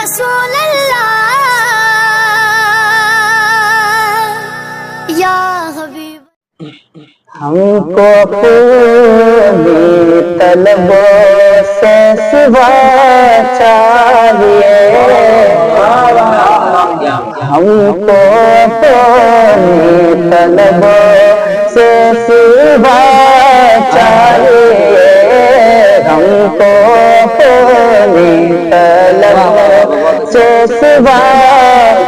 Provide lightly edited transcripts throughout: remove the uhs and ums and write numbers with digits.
رسول اللہ یا حبیب ہم کو اپنی طلبوں سے سوا چاہیے، ہم کو اپنی طلبوں سے سوا چاہیے، ہم کو اپنی طلبوں سے سوا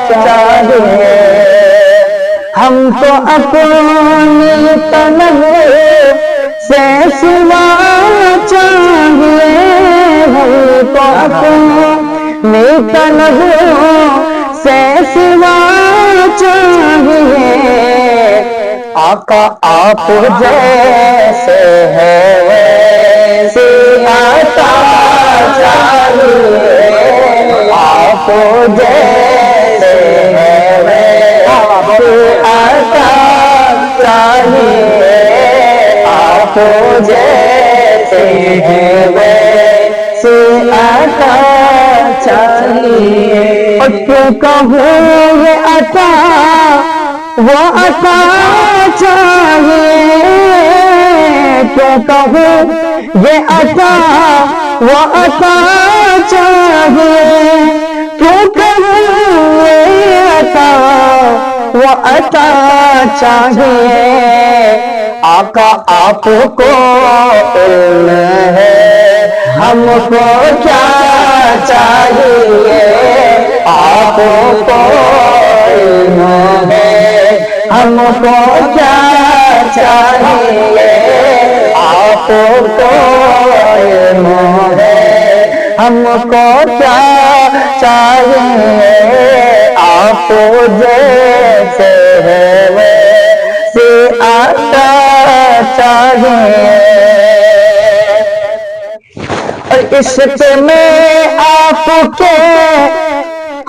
چاہیے، ہم کو اپنی طلب سے سوا چاہیے، ہم کو اپنی طلب سے سوا چاہیے، آقا آپ جیسے ہے ویسے عطا چاہیے، آپ جیسے ہے عطا چاہیے، آپ جیسے ہیں ویسے عطا چاہیے، اور کیوں کہوں یہ عطا وہ عطا چاہیے، کیوں کہوں یہ عطا وہ عطا چاہیے، کیوں کہوں یہ عطا وہ عطا چاہیے، آقا آپ کو علم ہے ہم کو کیا چاہیے، آپ کو علم ہے ہم کو کیا چاہیے، آپ کو علم ہے ہم کو کیا چاہیے، آپ جیسے ہے ویسے عطا چاہیے، اور عشق میں آپ کے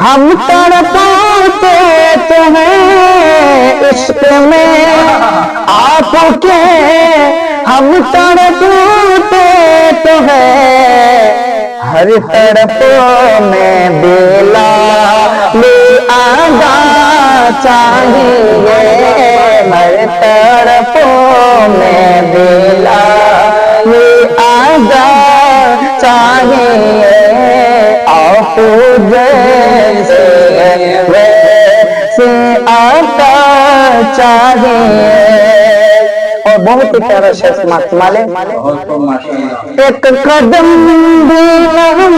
ہم تڑپاتے تو ہیں، عشق میں آپ کے ہم تڑپاتے تو ہیں، ہر تڑپ میں بلالی آغا چاہیے، ہر تڑپ میں بلالی آغا چاہیے، آپ جیسے ویسے عطا چاہیے، اور بہت ہی پیارا شعر سماعت مالے، ایک قدم بھی ہم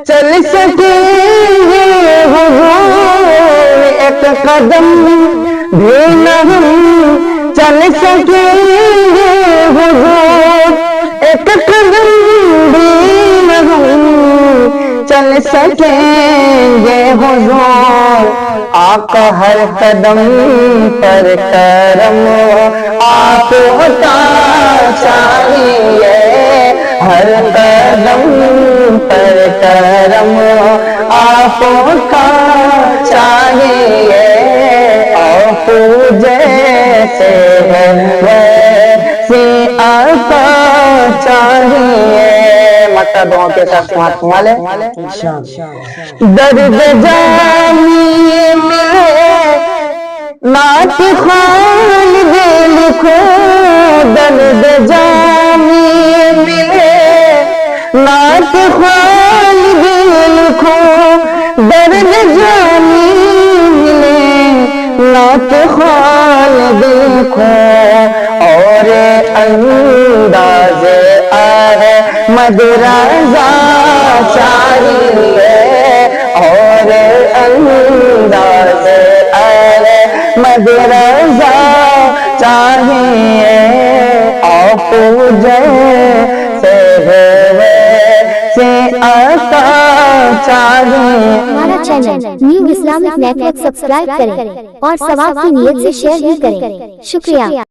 چل سکیں گے حضور، ایک قدم بھی ہم چل سکیں گے حضور، ایک قدم بھی ہم چل سکیں گے حضور، آقا ہر قدم پر کرم آپ کا چاہیے، ہر قدم پر کرم آپ کا چاہیے، آپ جیسے ہے ویسے عطا چاہیے، مطلب دعاؤں کے ساتھ سماعت مالے، درد جانی ملے نعت خالد لکھو، درد جانی ملے نعت خالد لکھو، درد جانی ملے نعت خالد لکھو، اور انداز احمد رضا چاہیے، اور انداز احمد رضا چاہیے، آپ جیسے ہے ویسے عطا چاہیے۔ ہمارا channel new Islamic network subscribe کریں اور ثواب کی نیت سے شیئر بھی کریں، شکریہ۔